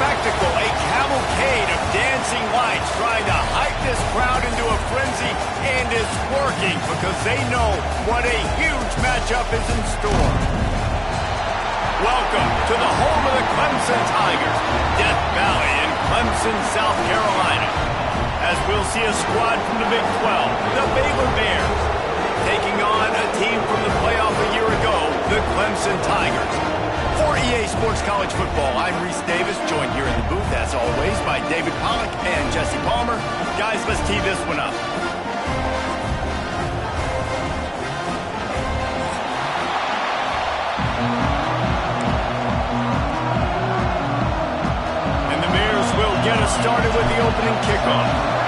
spectacle, a cavalcade of dancing lights trying to hype this crowd into a frenzy, and it's working because they know what a huge matchup is in store. Welcome to the home of the Clemson Tigers, Death Valley in Clemson, South Carolina. As we'll see a squad from the Big 12, the Baylor Bears, taking on a team from the playoff a year ago, the Clemson Tigers. For EA Sports College Football, I'm Reese Davis, joined here in the booth, as always, by David Pollack and Jesse Palmer. Guys, let's tee this one up. And the Bears will get us started with the opening kickoff.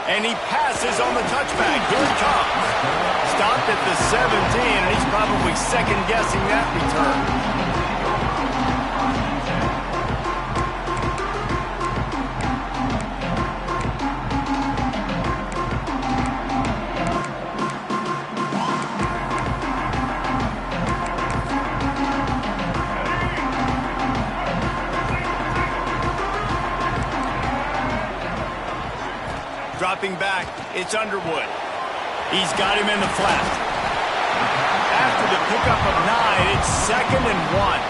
And he passes on the touchback. Here he comes. Stopped at the 17, and he's probably second-guessing that return. Dropping back, it's Underwood. He's got him in the flat. After the pickup of 9, it's 2nd and 1.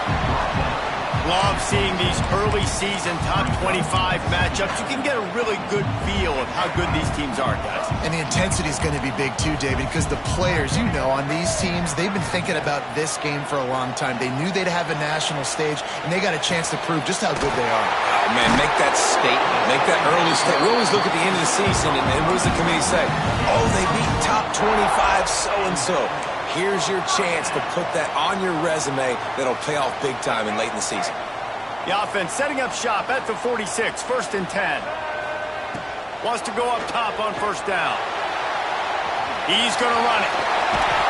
Love seeing these early season top 25 matchups. You can get a really good feel of how good these teams are, guys. And the intensity is going to be big too, David, because the players, you know, on these teams, they've been thinking about this game for a long time. They knew they'd have a national stage, and they got a chance to prove just how good they are. Oh, man, make that statement. Make that early statement. We always look at the end of the season, and what does the committee say? Oh, they beat top 25 so-and-so. Here's your chance to put that on your resume that'll pay off big time and late in the season. The offense setting up shop at the 46, 1st and 10. Wants to go up top on 1st down. He's going to run it.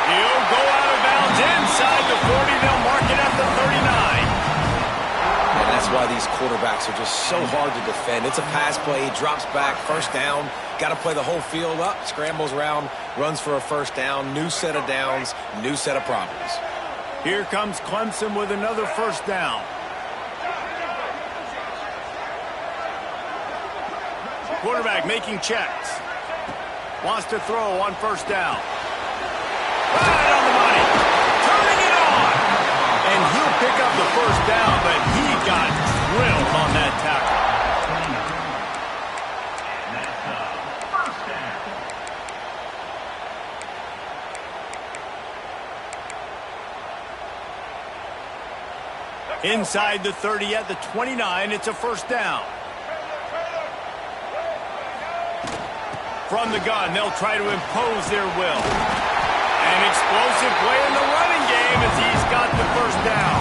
He'll go out of bounds inside the 40. They'll mark it at the 39. And that's why these quarterbacks are just so hard to defend. It's a pass play. He drops back, 1st down. Got to play the whole field up, scrambles around, runs for a 1st down, new set of downs, new set of problems. Here comes Clemson with another 1st down. Quarterback making checks. Wants to throw on 1st down. Right on the money. Turning it on. And he'll pick up the 1st down, but he got drilled on that tackle. Inside the 30 at the 29, it's a 1st down. From the gun, they'll try to impose their will. An explosive play in the running game as he's got the 1st down.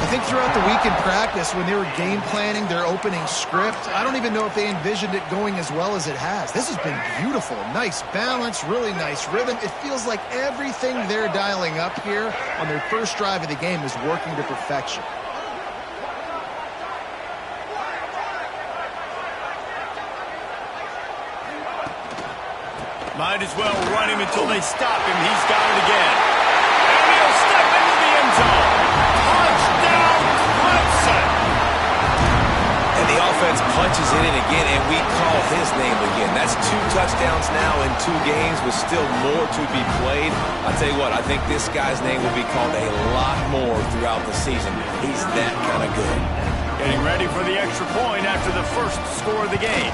I think throughout the week in practice, when they were game planning their opening script, I don't even know if they envisioned it going as well as it has. This has been beautiful. Nice balance, really nice rhythm. It feels like everything they're dialing up here on their first drive of the game is working to perfection. Might as well run him until they stop him. He's got it again. And he'll step into the end zone. Touchdown, Clemson. And the offense punches it in again, and we call his name again. That's 2 touchdowns now in 2 games with still more to be played. I'll tell you what, I think this guy's name will be called a lot more throughout the season. He's that kind of good. Getting ready for the extra point after the first score of the game.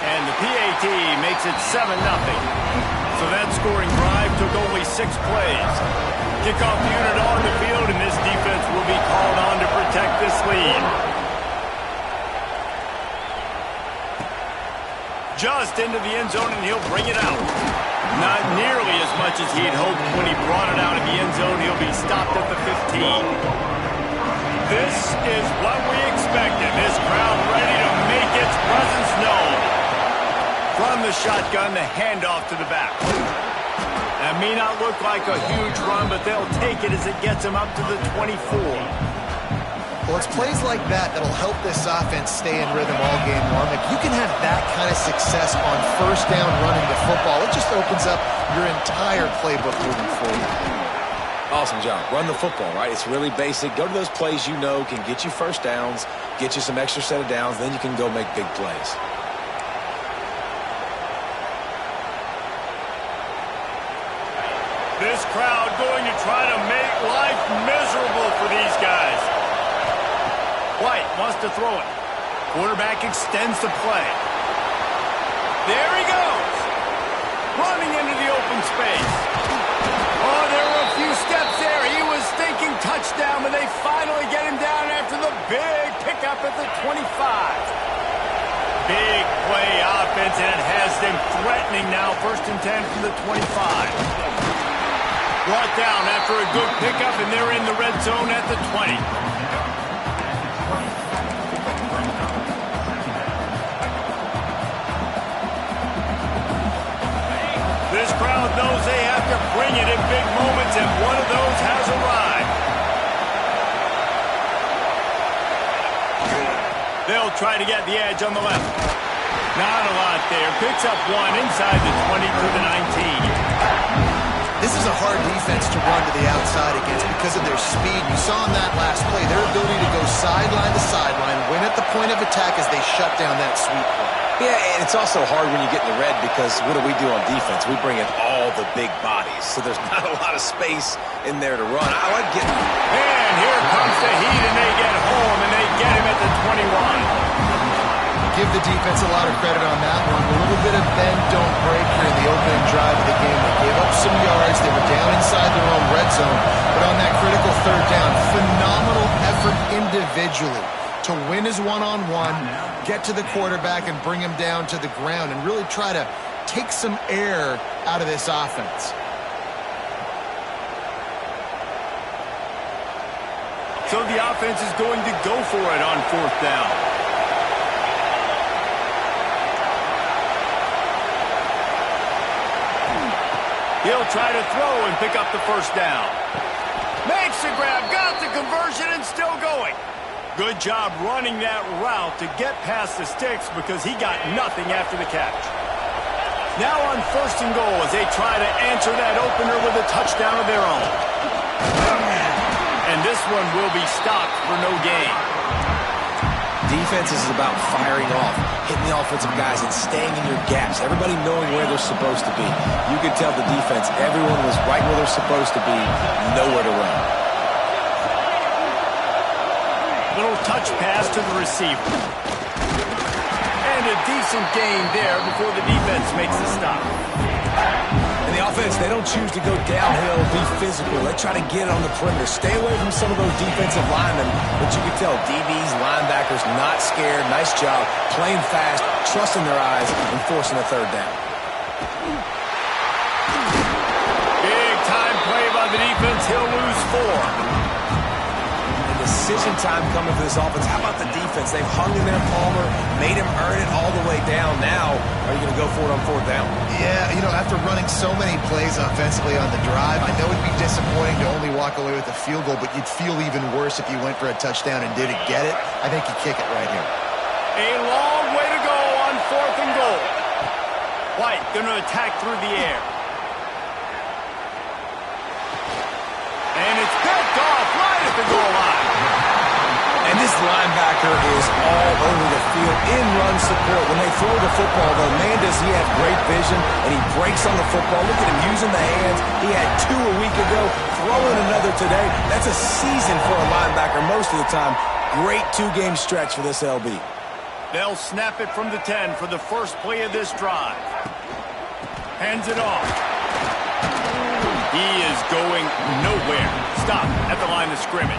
And the PAT makes it 7-0. So that scoring drive took only 6 plays. Kickoff unit on the field, and this defense will be called on to protect this lead. Just into the end zone, and he'll bring it out. Not nearly as much as he had hoped when he brought it out of the end zone. He'll be stopped at the 15. This is what we expected. This crowd ready to make its presence known. From the shotgun, the handoff to the back. That may not look like a huge run, but they'll take it as it gets him up to the 24. Well, it's plays like that that'll help this offense stay in rhythm all game long. If you can have that kind of success on first down running the football, it just opens up your entire playbook moving forward. Awesome job. Run the football, right? It's really basic. Go to those plays you know can get you first downs, get you some extra set of downs, then you can go make big plays. This crowd going to try to make life miserable for these guys. White wants to throw it. Quarterback extends the play. There he goes. Running into the open space. Oh, there were a few steps there. He was thinking touchdown, but they finally get him down after the big pickup at the 25. Big play offense, and it has them threatening now. 1st and 10 from the 25. Brought down after a good pickup, and they're in the red zone at the 20. This crowd knows they have to bring it in big moments, and one of those has arrived. They'll try to get the edge on the left. Not a lot there. Picks up one inside the 20 to the 19. This is a hard defense to run to the outside against because of their speed. You saw in that last play their ability to go sideline to sideline, win at the point of attack as they shut down that sweep play. Yeah, and it's also hard when you get in the red because what do we do on defense? We bring in all the big bodies, so there's not a lot of space in there to run. I like getting... And here comes the heat, and they get home, and they get him at the 21. Give the defense a lot of credit on that one. A little bit of bend, don't break here in the opening drive of the game. They gave up some yards. They were down inside their own red zone. But on that critical 3rd down, phenomenal effort individually to win his one-on-one, get to the quarterback and bring him down to the ground and really try to take some air out of this offense. So the offense is going to go for it on 4th down. He'll try to throw and pick up the 1st down. Makes the grab, got the conversion, and still going. Good job running that route to get past the sticks because he got nothing after the catch. Now on 1st and goal as they try to answer that opener with a touchdown of their own. And this one will be stopped for no gain. Defense is about firing off, hitting the offensive guys, and staying in your gaps. Everybody knowing where they're supposed to be. You could tell the defense, everyone was right where they're supposed to be, nowhere to run. Little touch pass to the receiver. And a decent gain there before the defense makes the stop. And the offense, they don't choose to go downhill, be physical. They try to get on the perimeter. Stay away from some of those defensive linemen. But you can tell DBs, linebackers, not scared. Nice job. Playing fast, trusting their eyes, and forcing a 3rd down. Big time play by the defense. He'll lose 4. Decision time coming for this offense. How about the defense? They've hung in there, Palmer, made him earn it all the way down. Now, are you going to go for it on 4th down? Yeah, you know, after running so many plays offensively on the drive, I know it'd be disappointing to only walk away with a field goal, but you'd feel even worse if you went for a touchdown and didn't get it. I think you kick it right here. A long way to go on 4th and goal. White going to attack through the air. And it's picked off right at the goal line. And this linebacker is all over the field in run support. When they throw the football, though, man, does he have great vision, and he breaks on the football. Look at him using the hands. He had 2 a week ago, throwing another today. That's a season for a linebacker most of the time. Great 2-game stretch for this LB. They'll snap it from the 10 for the first play of this drive. Hands it off. He is going nowhere. Stop at the line of scrimmage.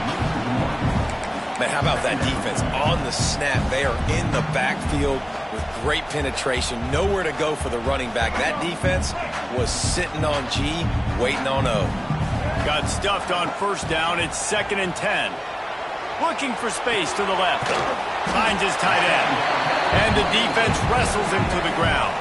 Man, how about that defense on the snap? They are in the backfield with great penetration. Nowhere to go for the running back. That defense was sitting on G, waiting on O. Got stuffed on 1st down. It's 2nd and 10. Looking for space to the left. Finds his tight end. And the defense wrestles him to the ground.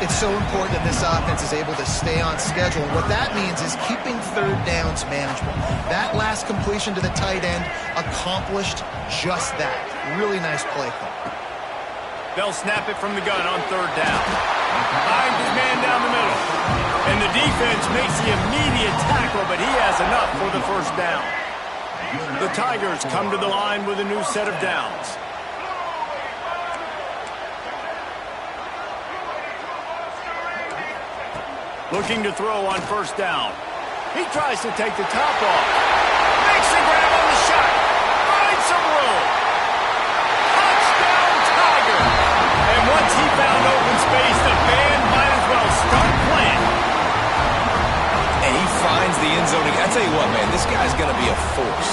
It's so important that this offense is able to stay on schedule. What that means is keeping third downs manageable. That last completion to the tight end accomplished just that. Really nice play call. They'll snap it from the gun on third down. Finds his man down the middle. And the defense makes the immediate tackle, but he has enough for the first down. The Tigers come to the line with a new set of downs. Looking to throw on first down. He tries to take the top off. Makes the grab on the shot. Finds some room. Touchdown, Tiger. And once he found open space, the band might as well start playing. And he finds the end zone. I tell you what, man, this guy's going to be a force.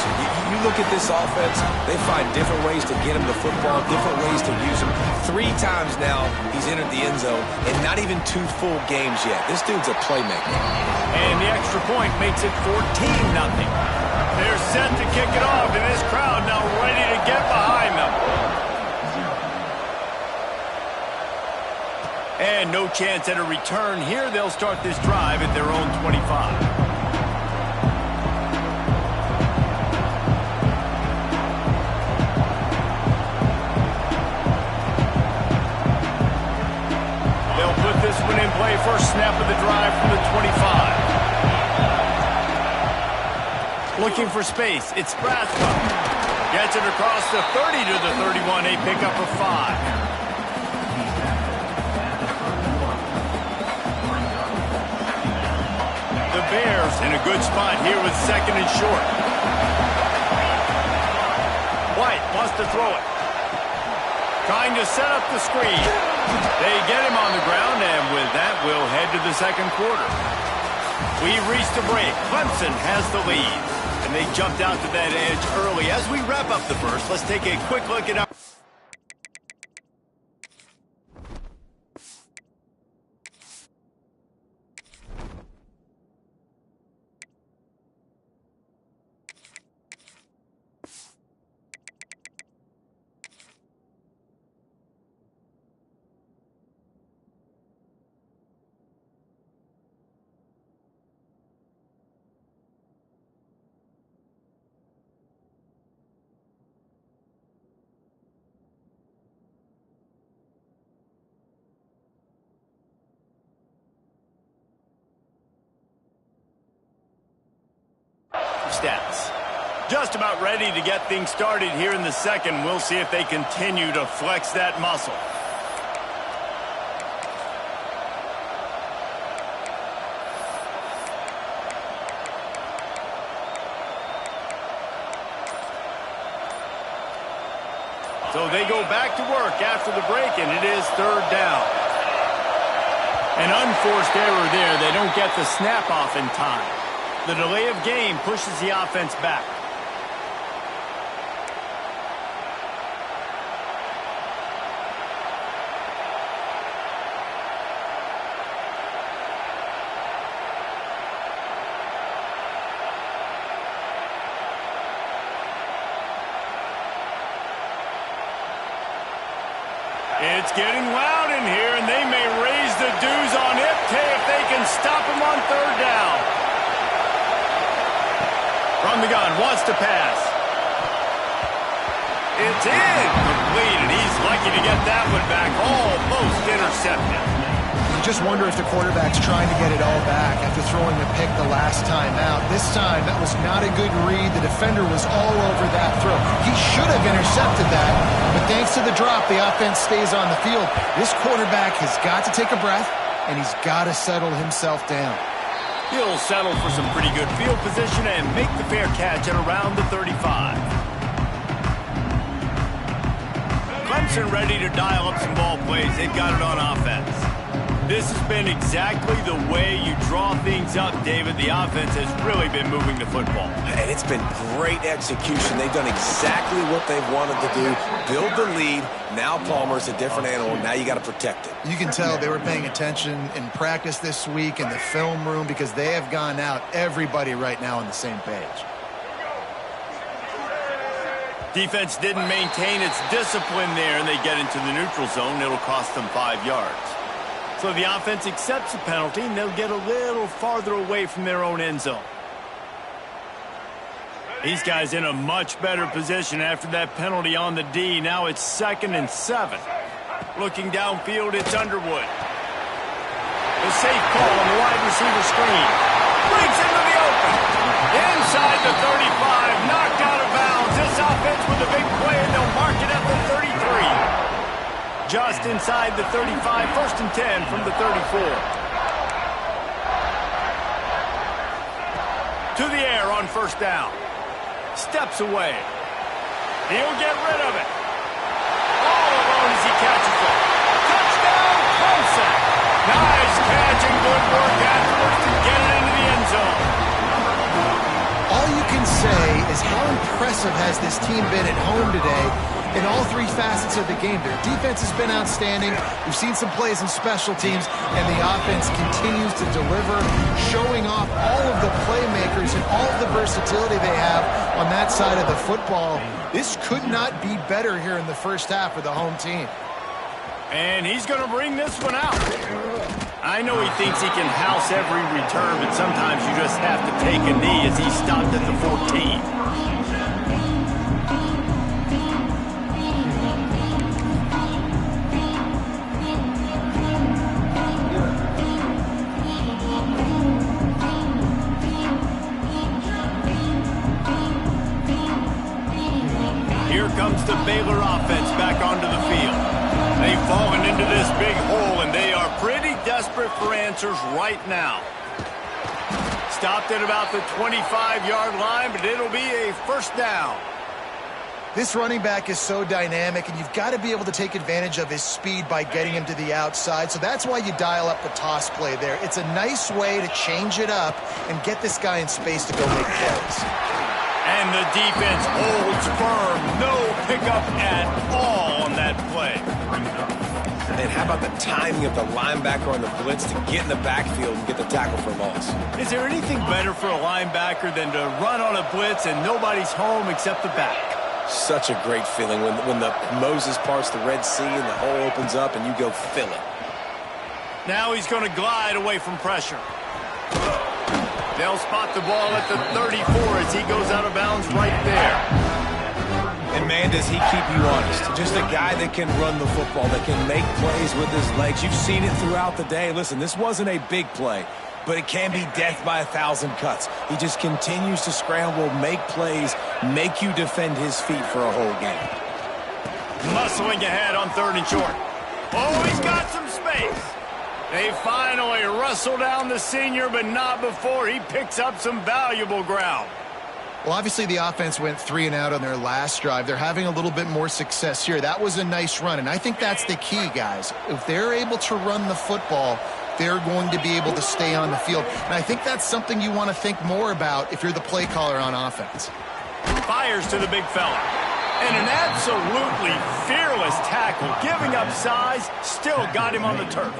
You look at this offense, they find different ways to get him the football, different ways to use him. 3 times now he's entered the end zone, and not even 2 full games yet. This dude's a playmaker. And the extra point makes it 14-0. They're set to kick it off, and this crowd now ready to get behind them. And no chance at a return here. They'll start this drive at their own 25. This one in play, first snap of the drive from the 25. Looking for space, it's Bradshaw. Gets it across the 30 to the 31, a pickup of 5. The Bears in a good spot here with second and short. White wants to throw it. Trying to set up the screen. They get him on the ground, and with that, we'll head to the second quarter. We've reached the break. Clemson has the lead, and they jumped out to that edge early. As we wrap up the first, let's take a quick look at our... stats. Just about ready to get things started here in the second. We'll see if they continue to flex that muscle. So they go back to work after the break, and it is third down. An unforced error there. They don't get the snap off in time. The delay of game pushes the offense back. It's getting loud in here, and they may raise the dues on Ncaa if they can stop him on third down. From the gun, wants to pass. It's incomplete, and he's lucky to get that one back. Almost intercepted. You just wonder if the quarterback's trying to get it all back after throwing a pick the last time out. This time, that was not a good read. The defender was all over that throw. He should have intercepted that, but thanks to the drop, the offense stays on the field. This quarterback has got to take a breath, and he's got to settle himself down. He'll settle for some pretty good field position and make the fair catch at around the 35. Clemson ready to dial up some ball plays. They've got it on offense. This has been exactly the way you draw things up, David. The offense has really been moving the football. And it's been great execution. They've done exactly what they've wanted to do. Build the lead. Now Palmer's a different animal. Now you got to protect it. You can tell they were paying attention in practice this week in the film room because they have gone out, everybody right now on the same page. Defense didn't maintain its discipline there, and they get into the neutral zone. It'll cost them 5 yards. So the offense accepts the penalty, and they'll get a little farther away from their own end zone. These guys in a much better position after that penalty on the D. Now it's 2nd and 7. Looking downfield, it's Underwood. The safe call on the wide receiver screen. Brings into the open. Inside the 35, knocked out of bounds. This offense with a big play, and they'll mark it at the 33. Just inside the 35, 1st and 10 from the 34. To the air on 1st down. Steps away. He'll get rid of it. All alone as he catches it. Touchdown, Clemson. Nice catch and good work afterwards to get it into the end zone. All you can say is how impressive has this team been at home today in all 3 facets of the game. Their defense has been outstanding. We've seen some plays in special teams, and the offense continues to deliver, showing off all of the playmakers and all of the versatility they have on that side of the football. This could not be better here in the first half for the home team. And he's going to bring this one out. I know he thinks he can house every return, but sometimes you just have to take a knee as he stopped at the 14. Comes the Baylor offense back onto the field. They've fallen into this big hole, and they are pretty desperate for answers right now. Stopped at about the 25-yard line, but it'll be a 1st down. This running back is so dynamic, and you've got to be able to take advantage of his speed by getting him to the outside. So that's why you dial up the toss play there. It's a nice way to change it up and get this guy in space to go make plays. And the defense holds firm. No pickup at all on that play. And how about the timing of the linebacker on the blitz to get in the backfield and get the tackle for a loss? Is there anything better for a linebacker than to run on a blitz and nobody's home except the back? Such a great feeling when the Moses parts the Red Sea and the hole opens up and you go fill it. Now he's going to glide away from pressure. They'll spot the ball at the 34 as he goes out of bounds right there. And, man, does he keep you honest. Just a guy that can run the football, that can make plays with his legs. You've seen it throughout the day. Listen, this wasn't a big play, but it can be death by 1,000 cuts. He just continues to scramble, make plays, make you defend his feet for a whole game. Muscling ahead on 3rd and short. Oh, he's got some space. They finally wrestle down the senior, but not before he picks up some valuable ground. Well, obviously the offense went 3 and out on their last drive. They're having a little bit more success here. That was a nice run, and I think that's the key, guys. If they're able to run the football, they're going to be able to stay on the field. And I think that's something you want to think more about if you're the play caller on offense. Fires to the big fella. And an absolutely fearless tackle, giving up size, still got him on the turf.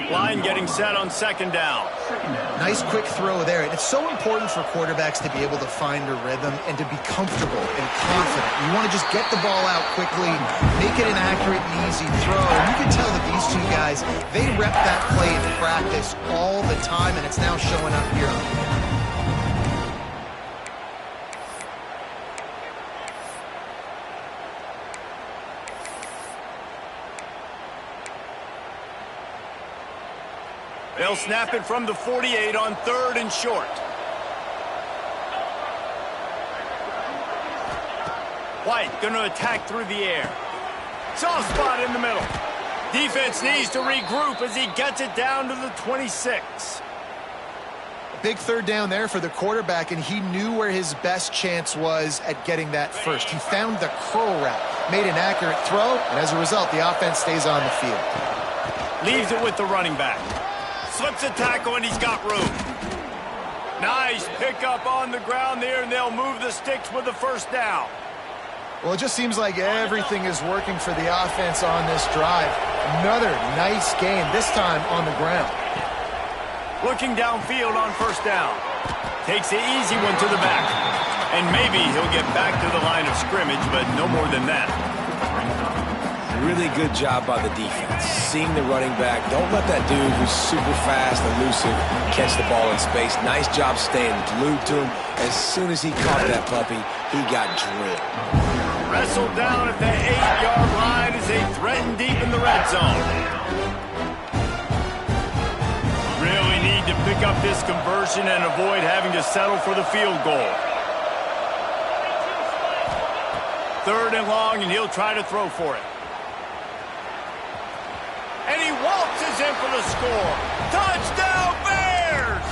Line getting set on 2nd down. Nice quick throw there. And it's so important for quarterbacks to be able to find a rhythm and to be comfortable and confident. You want to just get the ball out quickly, make it an accurate and easy throw. And you can tell that these 2 guys, they rep that play in practice all the time, and it's now showing up here on the field. They'll snap it from the 48 on 3rd and short. White going to attack through the air. Soft spot in the middle. Defense needs to regroup as he gets it down to the 26. Big 3rd down there for the quarterback, and he knew where his best chance was at getting that first. He found the curl route, made an accurate throw, and as a result, the offense stays on the field. Leaves it with the running back. Slips a tackle, and he's got room. Nice pickup on the ground there, and they'll move the sticks with the 1st down. Well, it just seems like everything is working for the offense on this drive. Another nice game, this time on the ground. Looking downfield on 1st down. Takes the easy one to the back. And maybe he'll get back to the line of scrimmage, but no more than that. Really good job by the defense. Seeing the running back. Don't let that dude who's super fast, elusive, catch the ball in space. Nice job staying glued to him. As soon as he caught that puppy, he got drilled. Wrestled down at the 8-yard line as they threaten deep in the red zone. Really need to pick up this conversion and avoid having to settle for the field goal. 3rd and long, and he'll try to throw for it. And he waltzes in for the score. Touchdown, Bears!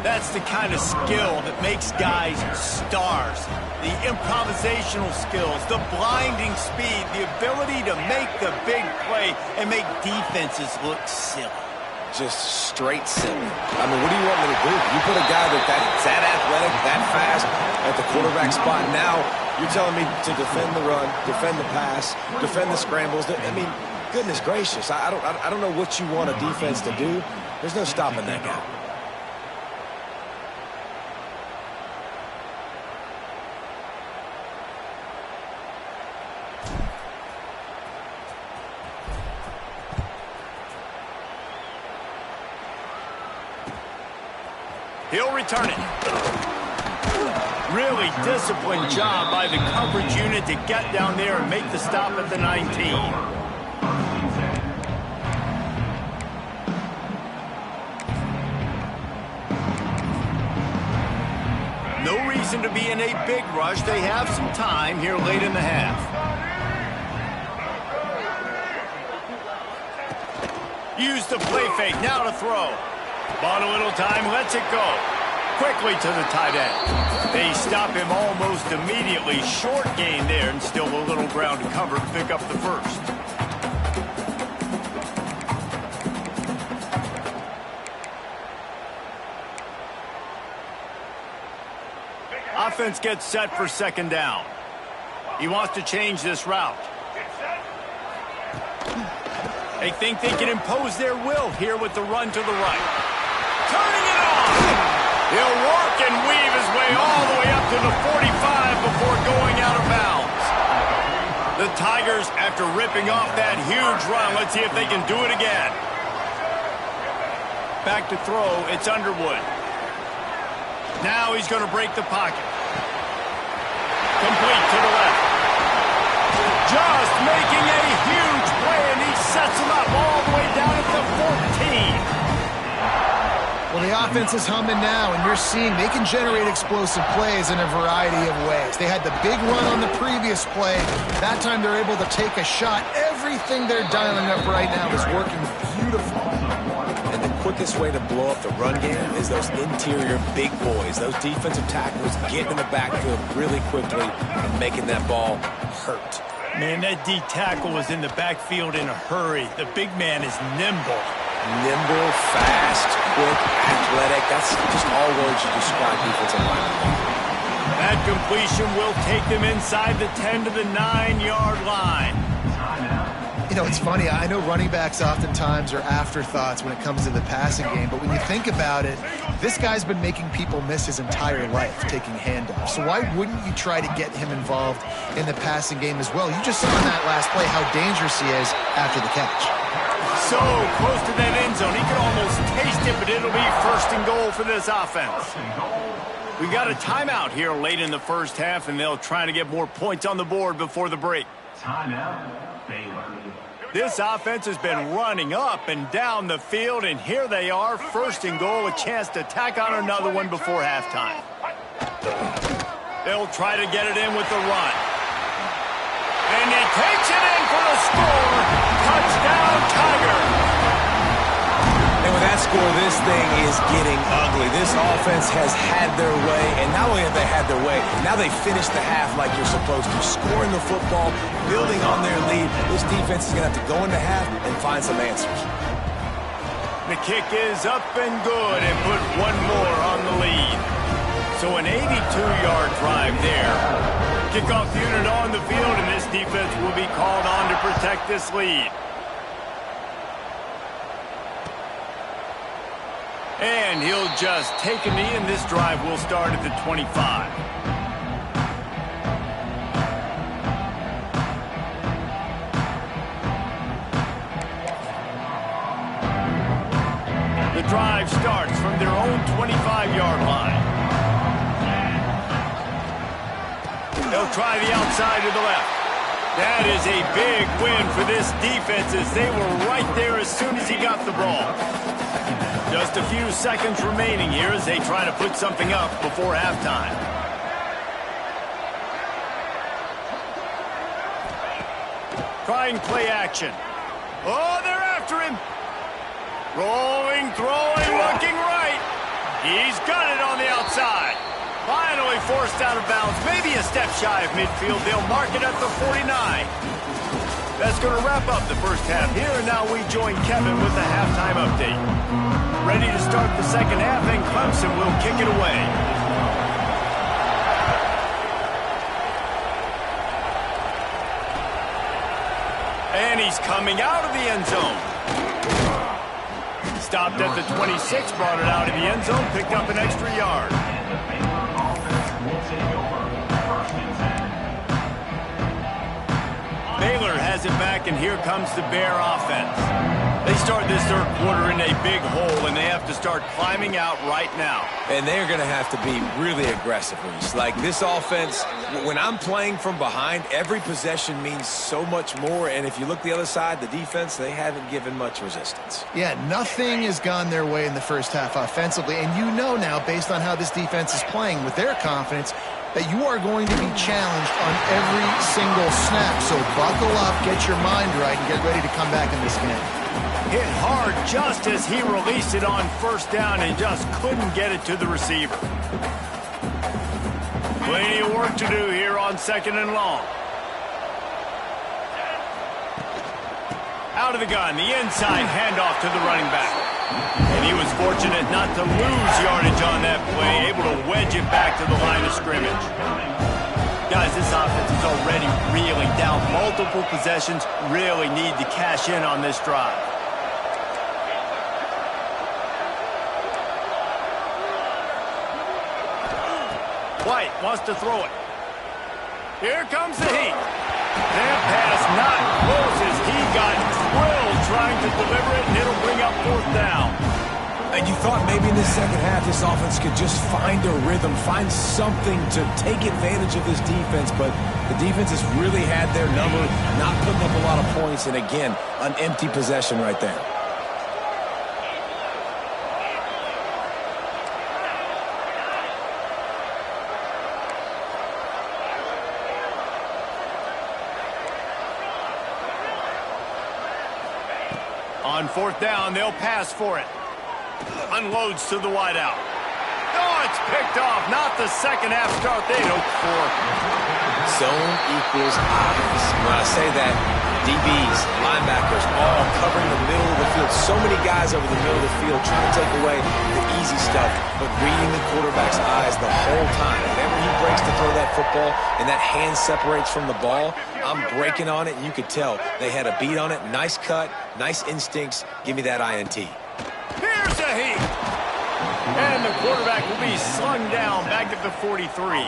That's the kind of skill that makes guys stars. The improvisational skills, the blinding speed, the ability to make the big play and make defenses look silly. Just straight silly. I mean, what do you want me to do? You put a guy that's that athletic, that fast at the quarterback spot. Now you're telling me to defend the run, defend the pass, defend the scrambles. I mean, goodness gracious. I don't know what you want a defense to do. There's no stopping that guy. He'll return it. Really disciplined job by the coverage unit to get down there and make the stop at the 19. No reason to be in a big rush. They have some time here late in the half. Use the play fake, now to throw. Bought a little time, lets it go. Quickly to the tight end. They stop him almost immediately. Short gain there, and still a little ground to cover to pick up the first. Offense gets set for 2nd down. He wants to change this route. They think they can impose their will here with the run to the right. Turning it on! He'll work and weave his way all the way up to the 45 before going out of bounds. The Tigers, after ripping off that huge run, let's see if they can do it again. Back to throw, it's Underwood. Now he's going to break the pocket. Complete to the left. Just making a huge play, and he sets him up all the way down at the 14. Well, the offense is humming now, and you're seeing they can generate explosive plays in a variety of ways. They had the big run on the previous play. That time they're able to take a shot. Everything they're dialing up right now is working beautiful. And the quickest way to blow up the run game is those interior big boys, those defensive tackles getting in the backfield really quickly and making that ball hurt. Man, that D tackle was in the backfield in a hurry. The big man is nimble. Nimble, fast, quick, athletic. That's just all words you describe defensive linemen. That completion will take them inside the 10 to the 9-yard line. You know, it's funny. I know running backs oftentimes are afterthoughts when it comes to the passing game, but when you think about it, this guy's been making people miss his entire life taking handoffs. So why wouldn't you try to get him involved in the passing game as well? You just saw in that last play how dangerous he is after the catch. So close to that end zone. He could almost taste it, but it'll be 1st and goal for this offense. We got a timeout here late in the first half, and they'll try to get more points on the board before the break. Timeout, Baylor. This offense has been running up and down the field, and here they are, 1st and goal, a chance to tack on another one before halftime. They'll try to get it in with the run. And he takes it in for the score. Touchdown, Tigers. And with that score, this thing is getting ugly. This offense has had their way, and not only have they had their way, now they finished the half like you're supposed to, scoring the football, building on their lead. This defense is going to have to go into half and find some answers. The kick is up and good and put one more on the lead. So an 82-yard drive there. Kickoff unit on the field, and this defense will be called on to protect this lead. And he'll just take a knee, and this drive will start at the 25. drive starts from their own 25-yard line. They'll try the outside to the left. That is a big win for this defense as they were right there as soon as he got the ball. Just a few seconds remaining here as they try to put something up before halftime. Trying play action. Oh, they're after him. Rolling, throwing, looking right. He's got it on the outside. Finally forced out of bounds. Maybe a step shy of midfield. They'll mark it at the 49. That's going to wrap up the first half here, and now we join Kevin with the halftime update. Ready to start the second half, and Clemson will kick it away. And he's coming out of the end zone. Stopped at the 26, brought it out of the end zone, picked up an extra yard. Baylor has it back, and here comes the Bear offense. They start this third quarter in a big hole, and they have to start climbing out right now. And they're going to have to be really aggressive, Reese. Like this offense, when I'm playing from behind, every possession means so much more. And if you look the other side, the defense, they haven't given much resistance. Yeah, nothing has gone their way in the first half offensively. And you know now, based on how this defense is playing with their confidence, that you are going to be challenged on every single snap. So buckle up, get your mind right, and get ready to come back in this game. Hit hard just as he released it on first down and just couldn't get it to the receiver. Plenty of work to do here on second and long. Out of the gun, the inside handoff to the running back. And he was fortunate not to lose yardage on that play, able to wedge it back to the line of scrimmage. Guys, this offense is already reeling down. Multiple possessions, really need to cash in on this drive. White wants to throw it. Here comes the heat. That pass not close as he got drilled trying to deliver it, and it'll bring up fourth down. And you thought maybe in the second half this offense could just find a rhythm, find something to take advantage of this defense, but the defense has really had their number, not putting up a lot of points, and again, an empty possession right there. On fourth down, they'll pass for it. Unloads to the wideout. Oh, it's picked off. Not the second half start they'd hoped for. Zone equals eyes. When I say that, DBs, linebackers, all covering the middle of the field. So many guys over the middle of the field trying to take away the easy stuff, but reading the quarterback's eyes the whole time. Whenever he breaks to throw that football and that hand separates from the ball, I'm breaking on it, and you could tell they had a beat on it. Nice cut, nice instincts. Give me that INT. Here's a heat. And the quarterback will be slung down back at the 43.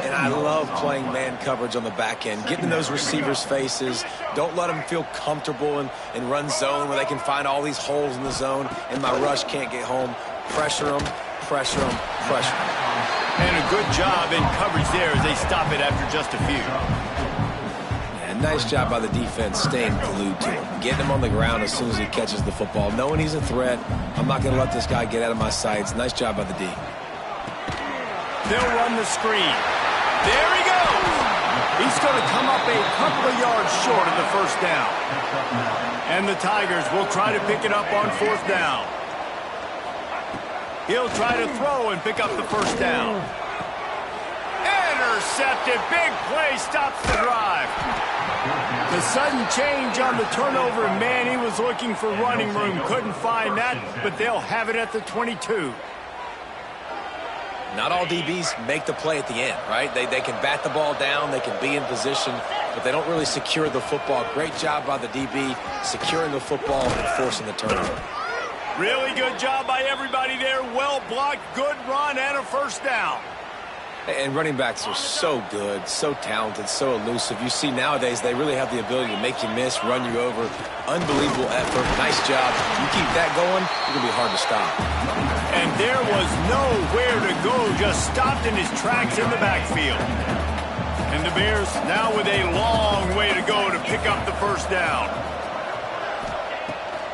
And I love playing man coverage on the back end, getting in those receivers' faces. Don't let them feel comfortable and run zone where they can find all these holes in the zone, and my rush can't get home. Pressure them, pressure them, pressure them. And a good job in coverage there as they stop it after just a few. Nice job by the defense staying glued to him, getting him on the ground as soon as he catches the football, knowing he's a threat. I'm not going to let this guy get out of my sights. Nice job by the D. They'll run the screen. There he goes. He's going to come up a couple of yards short of the first down. And the Tigers will try to pick it up on fourth down. He'll try to throw and pick up the first down. Intercepted. Big play stops the drive. The sudden change on the turnover, man, he was looking for running room. Couldn't find that, but they'll have it at the 22. Not all DBs make the play at the end, right? They can bat the ball down, they can be in position, but they don't really secure the football. Great job by the DB securing the football and forcing the turnover. Really good job by everybody there. Well blocked, good run, and a first down. And running backs are so good, so talented, so elusive. You see nowadays they really have the ability to make you miss, run you over. Unbelievable effort. Nice job. You keep that going, you're going to be hard to stop. And there was nowhere to go, just stopped in his tracks in the backfield. And the Bears now with a long way to go to pick up the first down.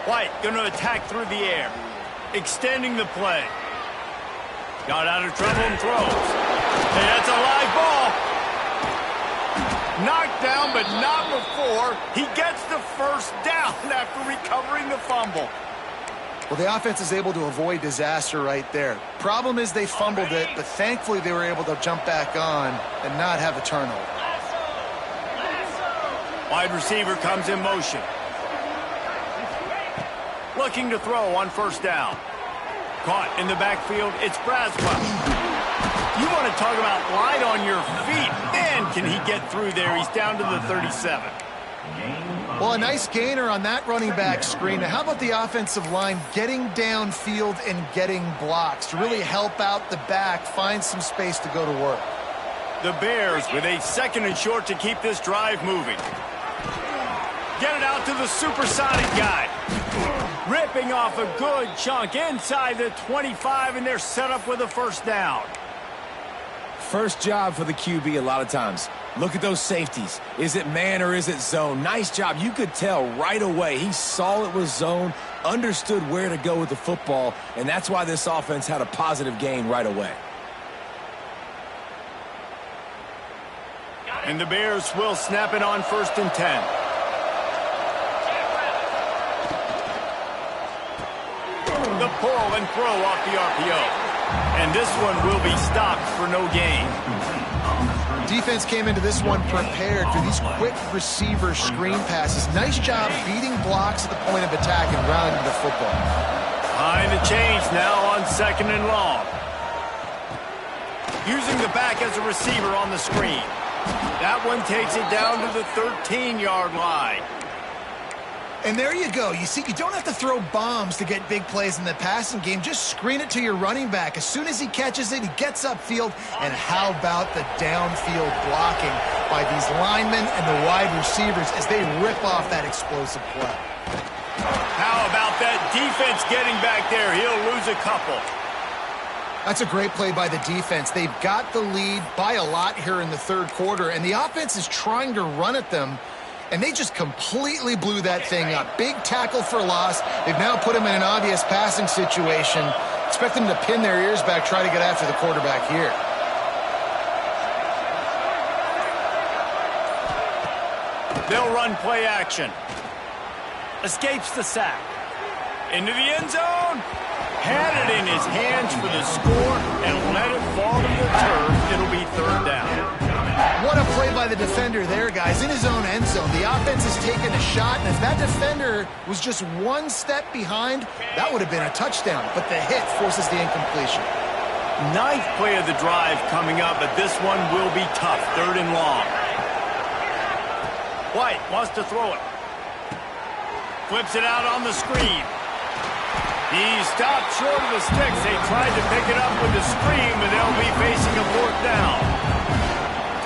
White going to attack through the air, extending the play. Got out of trouble and throws. And that's a live ball. Knocked down, but not before he gets the first down after recovering the fumble. Well, the offense is able to avoid disaster right there. Problem is they fumbled it, but thankfully they were able to jump back on and not have a turnover. Wide receiver comes in motion. Looking to throw on first down. Caught in the backfield, it's Braswell. You want to talk about light on your feet. Man, can he get through there. He's down to the 37. Well, a nice gainer on that running back screen. Now, how about the offensive line getting downfield and getting blocks to really help out the back, find some space to go to work? The Bears with a 2nd and short to keep this drive moving. Get it out to the supersonic guy. Ripping off a good chunk inside the 25, and they're set up with a first down. First job for the QB a lot of times. Look at those safeties. Is it man or is it zone? Nice job. You could tell right away. He saw it was zone, understood where to go with the football, and that's why this offense had a positive gain right away. And the Bears will snap it on 1st and 10. The pull and throw off the RPO. And this one will be stopped for no gain. Defense came into this one prepared for these quick receiver screen passes. Nice job beating blocks at the point of attack and rounding the football. Behind the change now on 2nd and long. Using the back as a receiver on the screen. That one takes it down to the 13-yard line. And there you go. You see, you don't have to throw bombs to get big plays in the passing game. Just screen it to your running back. As soon as he catches it, he gets upfield. And how about the downfield blocking by these linemen and the wide receivers as they rip off that explosive play? How about that defense getting back there? He'll lose a couple. That's a great play by the defense. They've got the lead by a lot here in the 3rd quarter, and the offense is trying to run at them. And they just completely blew that thing up. Big tackle for loss. They've now put him in an obvious passing situation. Expect them to pin their ears back, try to get after the quarterback here. They'll run play action. Escapes the sack. Into the end zone. Had it in his hands for the score and let it fall to the turf. It'll be 3rd down. What a play by the defender there, guys. In his own end zone, the offense has taken a shot, and if that defender was just one step behind, that would have been a touchdown. But the hit forces the incompletion. 9th play of the drive coming up, but this one will be tough. 3rd and long. White wants to throw it. Flips it out on the screen. He stopped short of the sticks. They tried to pick it up with the screen, but they'll be facing a 4th down.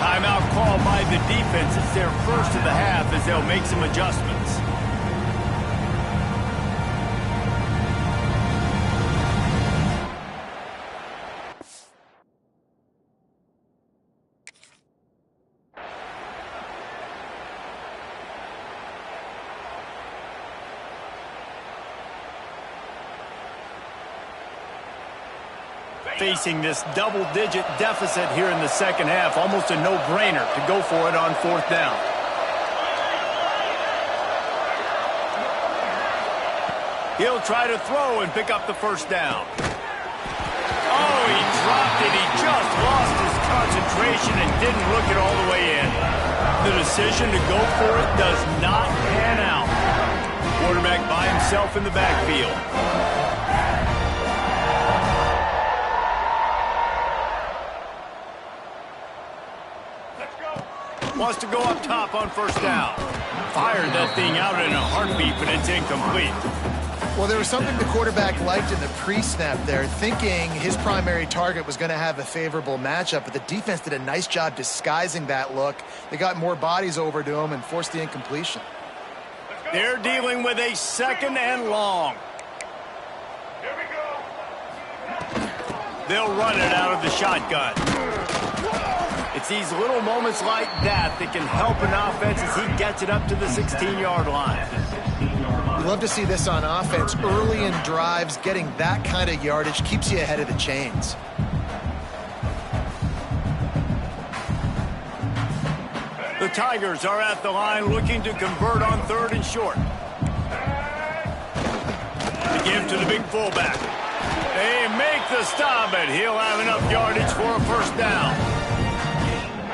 Timeout called by the defense. It's their first of the half as they'll make some adjustments. Facing this double-digit deficit here in the 2nd half, almost a no-brainer to go for it on 4th down. He'll try to throw and pick up the first down. Oh, he dropped it. He just lost his concentration and didn't look it all the way in. The decision to go for it does not pan out. Quarterback by himself in the backfield. Wants to go up top on 1st down. Fired that thing out in a heartbeat, but it's incomplete. Well, there was something the quarterback liked in the pre-snap there, thinking his primary target was going to have a favorable matchup, but the defense did a nice job disguising that look. They got more bodies over to him and forced the incompletion. They're dealing with a 2nd and long. They'll run it out of the shotgun. It's these little moments like that that can help an offense as he gets it up to the 16-yard line. You love to see this on offense. Early in drives, getting that kind of yardage keeps you ahead of the chains. The Tigers are at the line looking to convert on 3rd and short. To give to the big fullback. They make the stop, and he'll have enough yardage for a 1st down.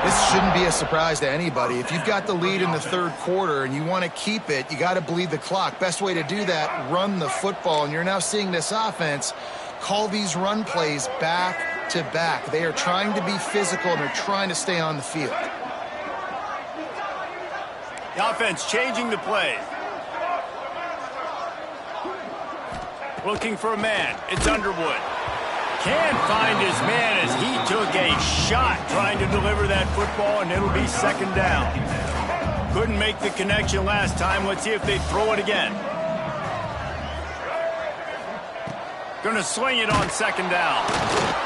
This shouldn't be a surprise to anybody. If you've got the lead in the 3rd quarter and you want to keep it, you got to bleed the clock. Best way to do that, run the football. And you're now seeing this offense call these run plays back to back. They are trying to be physical, and they're trying to stay on the field. The offense changing the play. Looking for a man. It's Underwood. Can't find his man as he took a shot trying to deliver that football, and it'll be 2nd down. Couldn't make the connection last time. Let's see if they throw it again. Gonna swing it on 2nd down.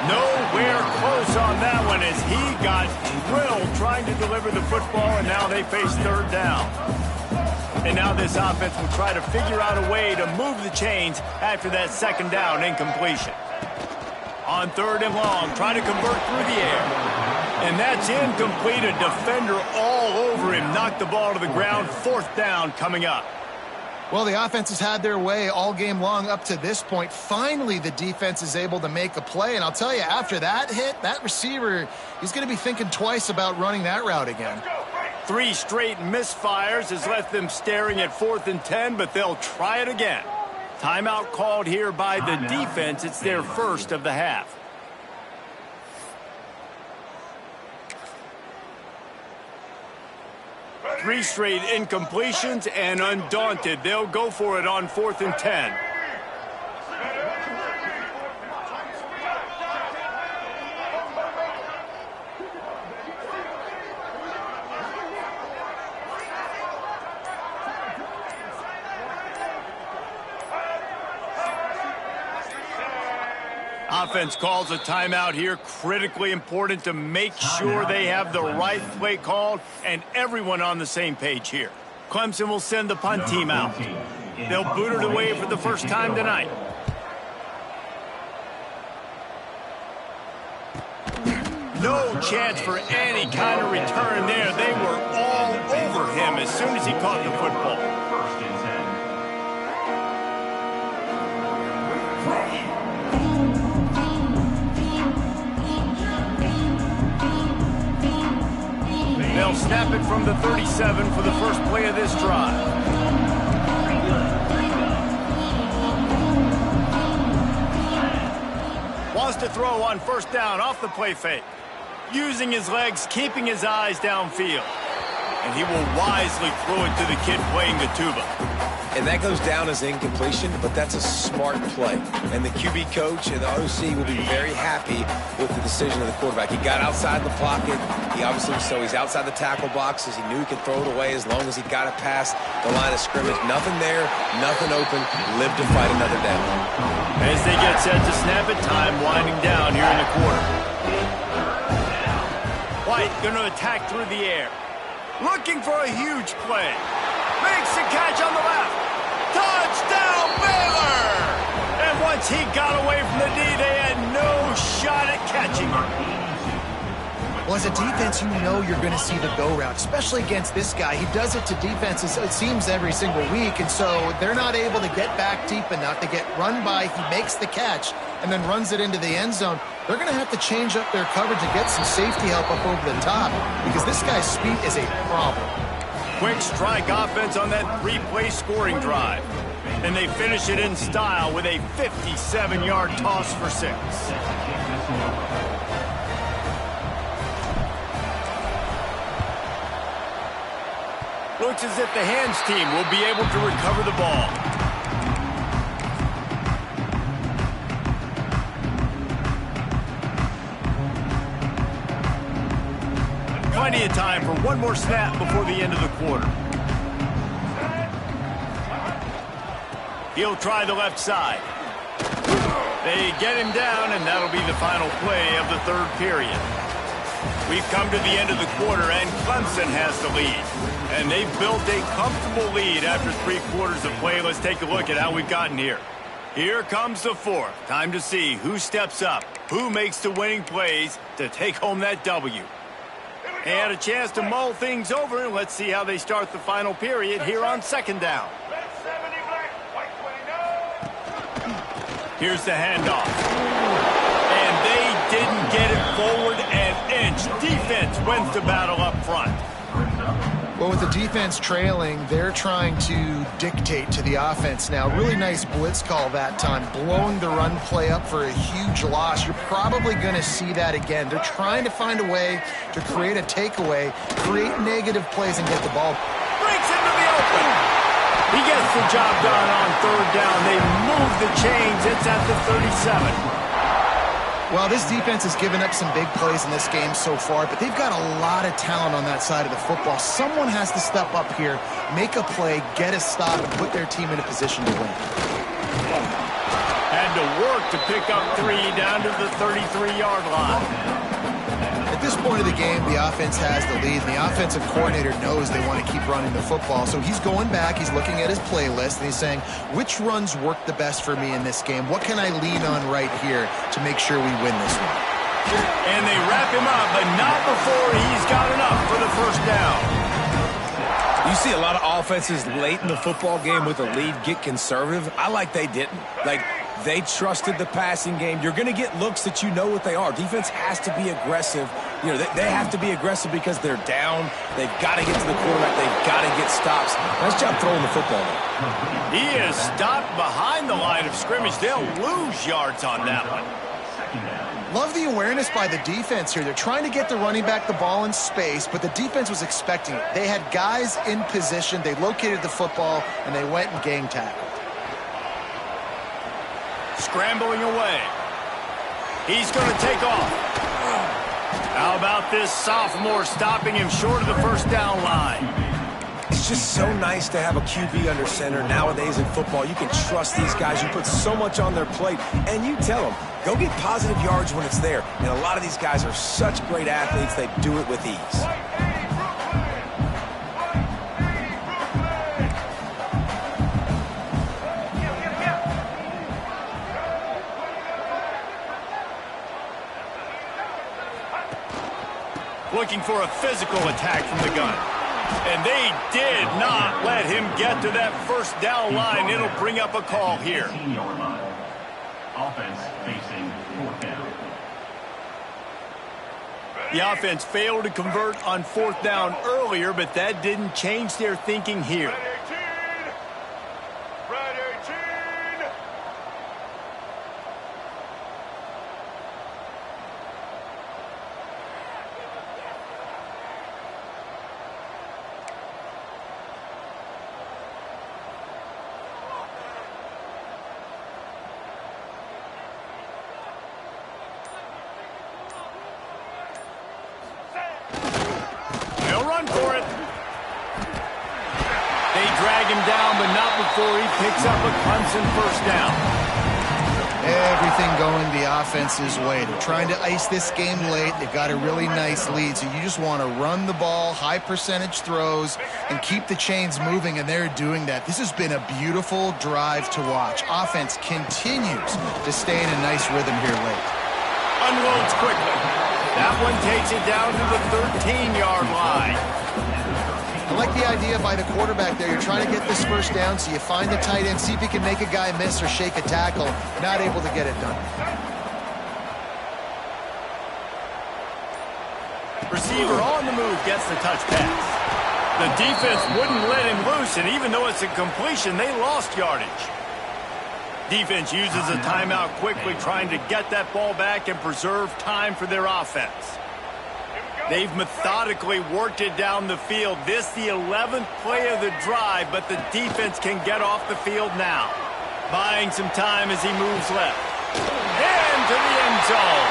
Nowhere close on that one as he got drilled trying to deliver the football, and now they face 3rd down. And now this offense will try to figure out a way to move the chains after that 2nd down incompletion. On 3rd and long, trying to convert through the air. And that's incomplete. A defender all over him. Knocked the ball to the ground. 4th down coming up. Well, the offense has had their way all game long up to this point. Finally, the defense is able to make a play. And I'll tell you, after that hit, that receiver, he's going to be thinking twice about running that route again. 3 straight misfires has left them staring at 4th and 10, but they'll try it again. Timeout called here by the defense. It's their 1st of the half. Three straight incompletions, and undaunted, they'll go for it on 4th and 10. Offense calls a timeout here. Critically important to make sure they have the right play called and everyone on the same page here. Clemson will send the punt team out. They'll boot it away for the 1st time tonight. No chance for any kind of return there. They were all over him as soon as he caught the football. 1st and 10. They'll snap it from the 37 for the first play of this drive. Wants to throw on 1st down off the play fake. Using his legs, keeping his eyes downfield. And he will wisely throw it to the kid playing the tuba. And that goes down as incompletion, but that's a smart play. And the QB coach and the OC will be very happy with the decision of the quarterback. He got outside the pocket. He obviously, so he's outside the tackle boxes. He knew he could throw it away as long as he got it past the line of scrimmage. Nothing there, nothing open. Live to fight another down. As they get set to snap it, time winding down here in the quarter. White going to attack through the air. Looking for a huge play. Makes the catch on the left. Touchdown, Baylor! And once he got away from the D, they had no shot at catching him. Well, as a defense, you know you're going to see the go route, especially against this guy. He does it to defenses, it seems, every single week, and so they're not able to get back deep enough. They get run by, he makes the catch, and then runs it into the end zone. They're going to have to change up their coverage and get some safety help up over the top because this guy's speed is a problem. Quick strike offense on that 3-play scoring drive. And they finish it in style with a 57-yard toss for 6. Looks as if the hands team will be able to recover the ball. Plenty of time for one more snap before the end of the quarter. He'll try the left side. They get him down, and that'll be the final play of the third period. We've come to the end of the quarter, and Clemson has the lead. And they've built a comfortable lead after 3 quarters of play. Let's take a look at how we've gotten here. Here comes the fourth. Time to see who steps up, who makes the winning plays to take home that W. And a chance to mull things over, and let's see how they start the final period here on second down. Here's the handoff. And they didn't get it forward an inch. Defense wins the battle up front. Well, with the defense trailing, they're trying to dictate to the offense now. Really nice blitz call that time, blowing the run play up for a huge loss. You're probably going to see that again. They're trying to find a way to create a takeaway, create negative plays, and get the ball. Breaks into the open. He gets the job done on third down. They move the chains. It's at the 37. Well, this defense has given up some big plays in this game so far, but they've got a lot of talent on that side of the football. Someone has to step up here, make a play, get a stop, and put their team in a position to win. Had to work to pick up 3 down to the 33-yard line. At this point of the game, the offense has the lead, and the offensive coordinator knows they want to keep running the football. So he's going back, he's looking at his playlist, and he's saying, which runs work the best for me in this game? What can I lean on right here to make sure we win this one? And they wrap him up, but not before he's got enough for the first down. You see a lot of offenses late in the football game with a lead get conservative. I like they didn't. They trusted the passing game. You're going to get looks that you know what they are. Defense has to be aggressive. They have to be aggressive because they're down. They've got to get to the quarterback. They've got to get stops. Nice job throwing the football. He is stopped behind the line of scrimmage. They'll lose yards on that one. Love the awareness by the defense here. They're trying to get the running back the ball in space, but the defense was expecting it. They had guys in position. They located the football, and they went and gang tackled. Scrambling away. He's going to take off. How about this sophomore stopping him short of the first down line? It's just so nice to have a QB under center. Nowadays in football, you can trust these guys. You put so much on their plate, and you tell them, go get positive yards when it's there. And a lot of these guys are such great athletes, they do it with ease. Looking for a physical attack from the gun. And they did not let him get to that first down line. It'll bring up a call here. Offense facing fourth down. The offense failed to convert on fourth down earlier, but that didn't change their thinking here. For it. They drag him down, but not before he picks up a Clemson first down. Everything going the offense's way. They're trying to ice this game late. They've got a really nice lead, so you just want to run the ball, high percentage throws, and keep the chains moving, and they're doing that. This has been a beautiful drive to watch. Offense continues to stay in a nice rhythm here late. Unloads quickly. That one takes it down to the 13-yard line. I like the idea by the quarterback there. You're trying to get this first down, so you find the tight end, see if he can make a guy miss or shake a tackle. Not able to get it done. Receiver on the move gets the touch pass. The defense wouldn't let him loose, and even though it's a completion, they lost yardage. Defense uses a timeout quickly, trying to get that ball back and preserve time for their offense. They've methodically worked it down the field. This the 11th play of the drive, but the defense can get off the field now. Buying some time as he moves left. Into the end zone.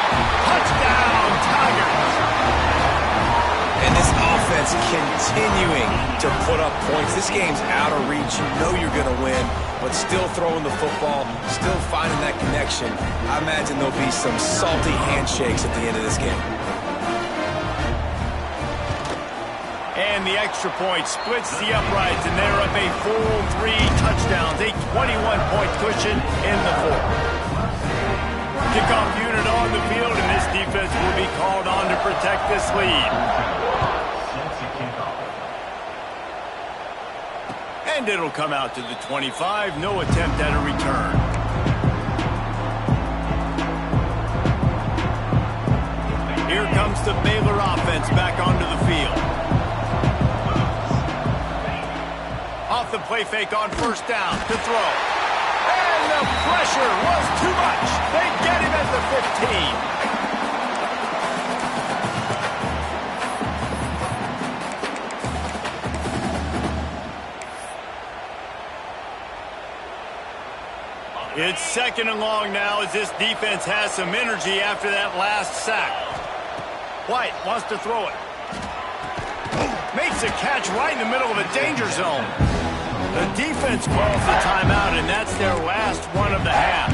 Touchdown, Tigers. And this offense continuing to put up points. This game's out of reach. You know you're going to win, but still throwing the football, still finding that connection. I imagine there'll be some salty handshakes at the end of this game. And the extra point splits the uprights, and they're up a full 3 touchdowns, a 21-point cushion in the fourth. Kickoff unit on the field, and this defense will be called on to protect this lead. And it'll come out to the 25. No attempt at a return. Here comes the Baylor offense back onto the field. Off the play fake on first down to throw. And the pressure was too much. They get him at the 15. It's second and long now as this defense has some energy after that last sack. White wants to throw it. Makes a catch right in the middle of a danger zone. The defense calls the timeout, and that's their last one of the half.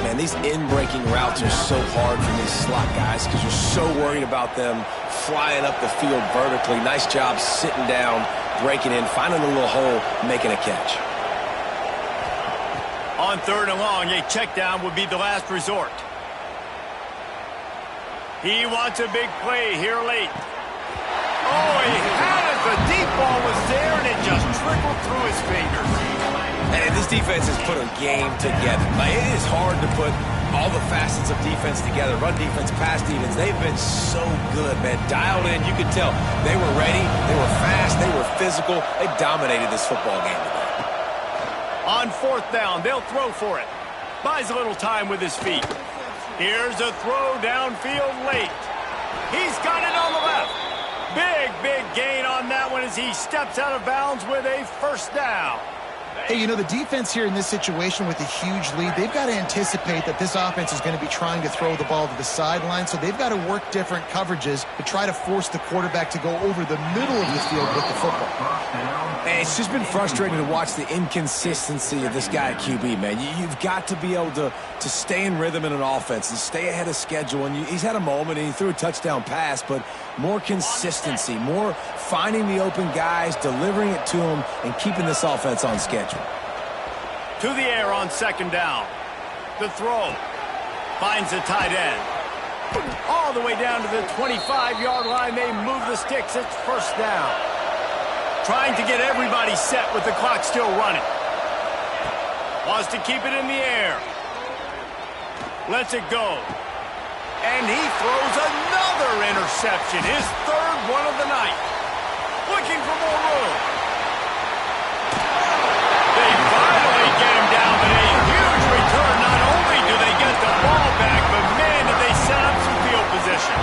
Man, these in-breaking routes are so hard for these slot guys because you're so worried about them flying up the field vertically. Nice job sitting down, breaking in, finding a little hole, making a catch. On third and long, a check down would be the last resort. He wants a big play here late. Oh, he had it. The deep ball was there, and it just trickled through his fingers. And this defense has put a game together. Like, it is hard to put all the facets of defense together. Run defense, pass defense. They've been so good, man. Dialed in. You could tell they were ready. They were fast. They were physical. They dominated this football game today. On fourth down, they'll throw for it. Buys a little time with his feet. Here's a throw downfield late. He's got it on the left. Big gain on that one as he steps out of bounds with a first down. Hey, you know, the defense here in this situation with a huge lead, they've got to anticipate that this offense is going to be trying to throw the ball to the sideline, so they've got to work different coverages to try to force the quarterback to go over the middle of the field with the football. And it's just been frustrating to watch the inconsistency of this guy at QB, man. You've got to be able to stay in rhythm in an offense and stay ahead of schedule. And he's had a moment, and he threw a touchdown pass, but more consistency, more finding the open guys, delivering it to them, and keeping this offense on schedule. To the air on second down. The throw. Finds a tight end. All the way down to the 25-yard line. They move the sticks. It's first down. Trying to get everybody set with the clock still running. Wants to keep it in the air. Lets it go. And he throws another interception. His third one of the night. Looking for more room. They finally get him down, but a huge return. Not only do they get the ball back, but man, did they set up some field position.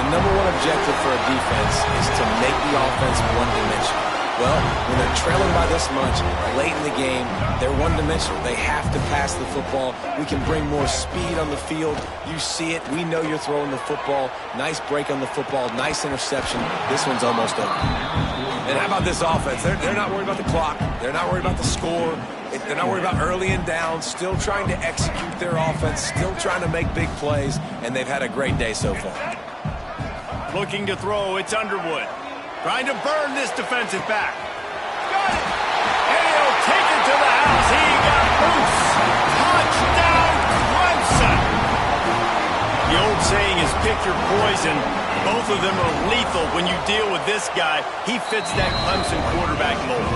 The number one objective for a defense is to make the offense one-dimensional. Well, when they're trailing by this much, late in the game, they're one-dimensional. They have to pass the football. We can bring more speed on the field. You see it. We know you're throwing the football. Nice break on the football. Nice interception. This one's almost over. And how about this offense? They're not worried about the clock. They're not worried about the score. They're not worried about early and down. Still trying to execute their offense. Still trying to make big plays. And they've had a great day so far. Looking to throw, it's Underwood. Trying to burn this defensive back. Got it! And he'll take it to the house. He got loose. Touchdown, Clemson! The old saying is pick your poison. Both of them are lethal when you deal with this guy. He fits that Clemson quarterback mold.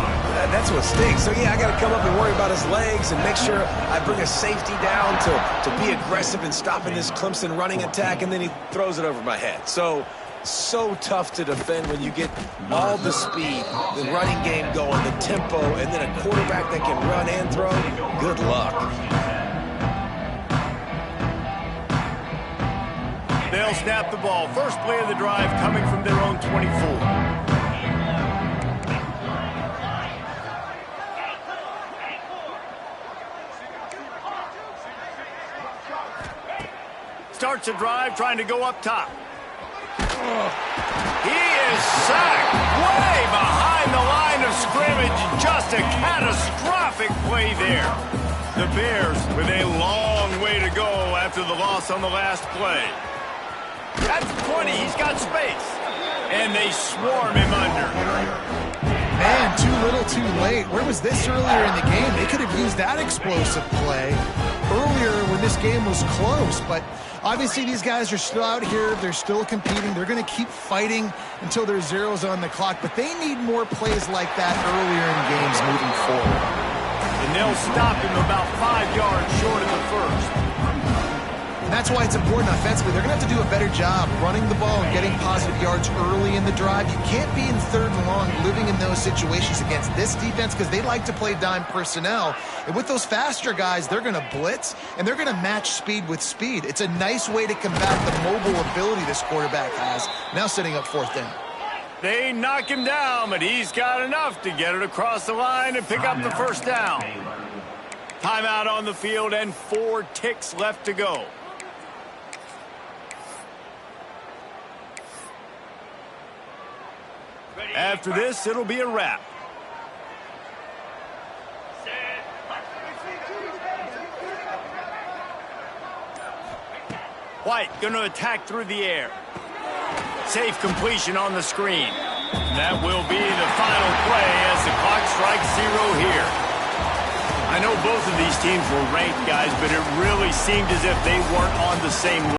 That's what stinks. So, yeah, I got to come up and worry about his legs and make sure I bring a safety down to be aggressive in stopping this Clemson running attack, and then he throws it over my head. So tough to defend when you get all the speed, the running game going, the tempo, and then a quarterback that can run and throw. Good luck. They'll snap the ball. First play of the drive coming from their own 24. Starts a drive trying to go up top. He is sacked way behind the line of scrimmage. Just a catastrophic play there. The Bears with a long way to go after the loss on the last play. At the 20, he's got space. And they swarm him under. Man, too little, too late. Where was this earlier in the game? They could have used that explosive play earlier when this game was close. But obviously these guys are still out here. They're still competing. They're going to keep fighting until there's zeros on the clock. But they need more plays like that earlier in games moving forward. And they'll stop him about 5 yards short of the first. And that's why it's important offensively. They're going to have to do a better job running the ball and getting positive yards early in the drive. You can't be in third and long living in those situations against this defense because they like to play dime personnel. And with those faster guys, they're going to blitz, and they're going to match speed with speed. It's a nice way to combat the mobile ability this quarterback has. Now setting up fourth down. They knock him down, but he's got enough to get it across the line and pick up the first down. Timeout on the field and 4 ticks left to go. After this, it'll be a wrap. White going to attack through the air. Safe completion on the screen. That will be the final play as the clock strikes 0 here. I know both of these teams were ranked, guys, but it really seemed as if they weren't on the same level.